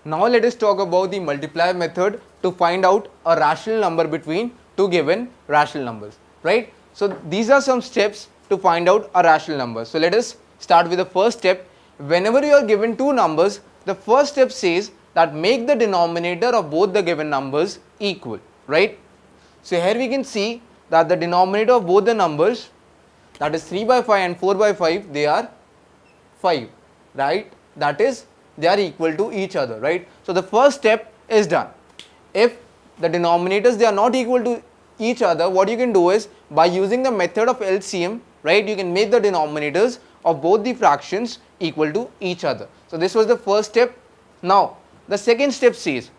Now let us talk about the multiplier method to find out a rational number between two given rational numbers, right? So these are some steps to find out a rational number. So let us start with the first step. Whenever you are given two numbers, the first step says that make the denominator of both the given numbers equal, right? So here we can see that the denominator of both the numbers, that is 3 by 5 and 4 by 5, they are 5, right? That is, they are equal to each other, right? So the first step is done. If the denominators, they are not equal to each other, what you can do is, by using the method of LCM, right, you can make the denominators of both the fractions equal to each other. So this was the first step. Now the second step says,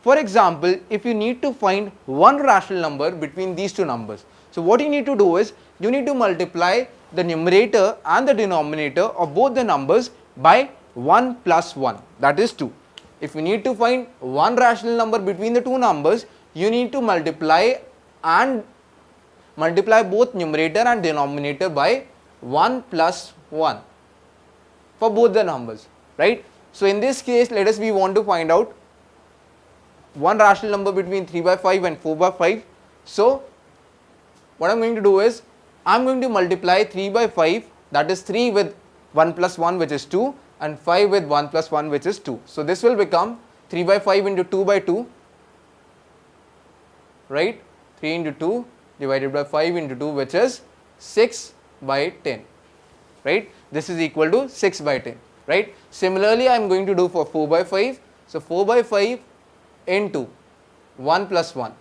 for example, if you need to find one rational number between these two numbers, so what you need to do is, you need to multiply the numerator and the denominator of both the numbers by 1 plus 1, that is 2. If you need to find one rational number between the two numbers, you need to multiply both numerator and denominator by 1 plus 1 for both the numbers, right? So in this case, we want to find out one rational number between 3 by 5 and 4 by 5. So what I am going to do is, I am going to multiply 3 by 5, that is 3 with 1 plus 1, which is 2, and 5 with 1 plus 1, which is 2. So this will become 3 by 5 into 2 by 2, right? 3 into 2 divided by 5 into 2, which is 6 by 10, right? This is equal to 6 by 10, right? Similarly, I am going to do for 4 by 5. So 4 by 5 into 1 plus 1,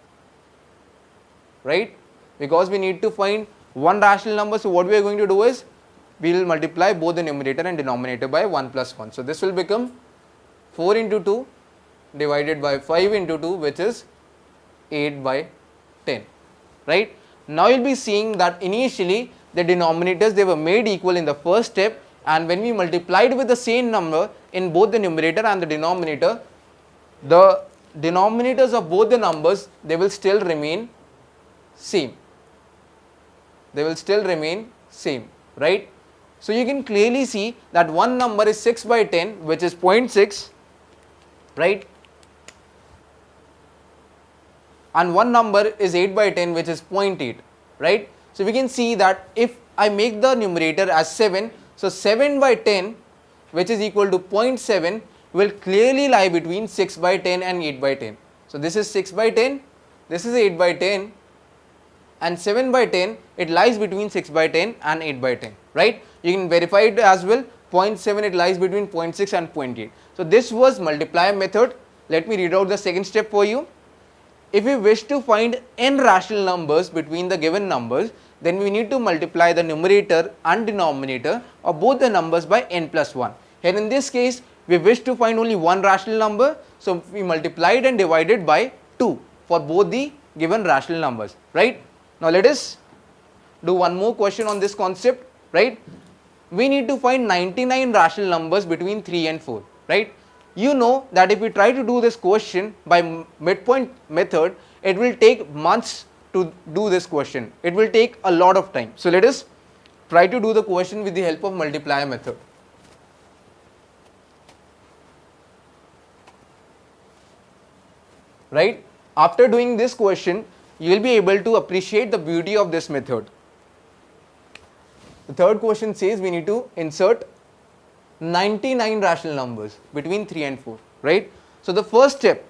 right? Because we need to find one rational number, so what we are going to do is, we will multiply both the numerator and denominator by 1 plus 1. So this will become 4 into 2 divided by 5 into 2, which is 8 by 10, right? Now you will be seeing that initially the denominators, they were made equal in the first step, and when we multiplied with the same number in both the numerator and the denominator, the denominators of both the numbers, they will still remain same. They will still remain same, right? So you can clearly see that one number is 6 by 10, which is 0.6, right? And one number is 8 by 10, which is 0.8, right? So we can see that if I make the numerator as 7, so 7 by 10, which is equal to 0.7, will clearly lie between 6 by 10 and 8 by 10. So this is 6 by 10, this is 8 by 10, and 7 by 10, it lies between 6 by 10 and 8 by 10, right? You can verify it as well. 0.7, it lies between 0.6 and 0.8. So this was multiplier method. Let me read out the second step for you. If we wish to find n rational numbers between the given numbers, then we need to multiply the numerator and denominator of both the numbers by n plus 1. Here in this case, we wish to find only one rational number, so we multiplied and divided by 2 for both the given rational numbers, right? Now let us do one more question on this concept, right? We need to find 99 rational numbers between 3 and 4, right? You know that if we try to do this question by midpoint method, it will take months to do this question. It will take a lot of time. So let us try to do the question with the help of multiplier method. Right? After doing this question, you will be able to appreciate the beauty of this method. The third question says we need to insert 99 rational numbers between 3 and 4, right? So the first step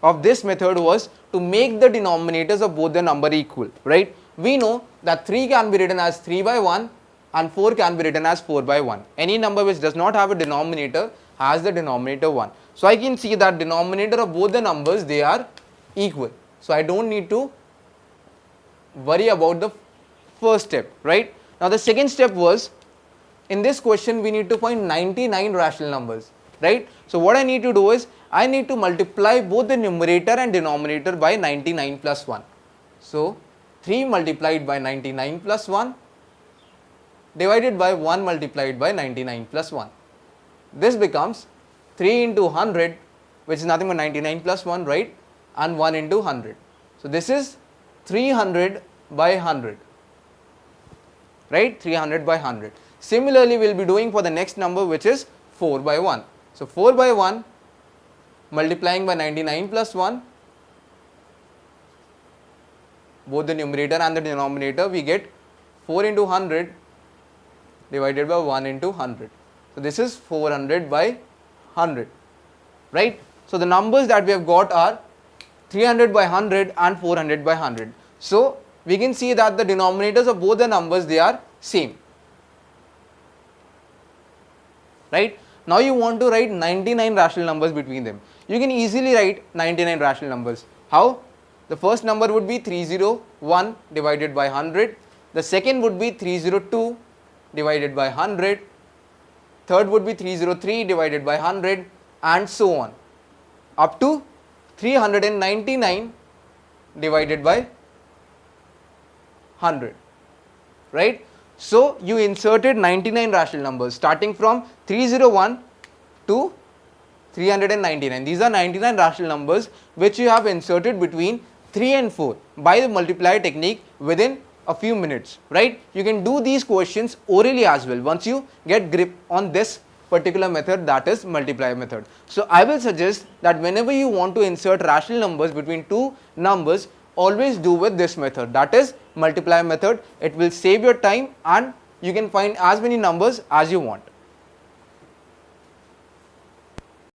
of this method was to make the denominators of both the number equal, right? We know that 3 can be written as 3 by 1 and 4 can be written as 4 by 1. Any number which does not have a denominator has the denominator 1. So I can see that denominator of both the numbers, they are equal. So I don't need to worry about the first step, right? Now the second step was, in this question we need to find 99 rational numbers, right? So what I need to do is, I need to multiply both the numerator and denominator by 99 plus 1. So 3 multiplied by 99 plus 1 divided by 1 multiplied by 99 plus 1. This becomes 3 into 100, which is nothing but 99 plus 1, right? And 1 into 100. So this is 300 by 100, right? 300 by 100. Similarly, we will be doing for the next number, which is 4 by 1. So 4 by 1 multiplying by 99 plus 1, both the numerator and the denominator, we get 4 into 100 divided by 1 into 100. So this is 400 by 100, right? So the numbers that we have got are 300 by 100 and 400 by 100. So we can see that the denominators of both the numbers, they are same, right? Now you want to write 99 rational numbers between them. You can easily write 99 rational numbers. How? The first number would be 301 divided by 100. The second would be 302 divided by 100. Third would be 303 divided by 100, and so on, up to 399 divided by 100, right? So you inserted 99 rational numbers starting from 301 to 399. These are 99 rational numbers which you have inserted between 3 and 4 by the multiplier technique within a few minutes, right? You can do these questions orally as well once you get grip on this particular method, that is multiplier method. So I will suggest that whenever you want to insert rational numbers between two numbers, always do with this method, that is multiplier method. It will save your time and you can find as many numbers as you want.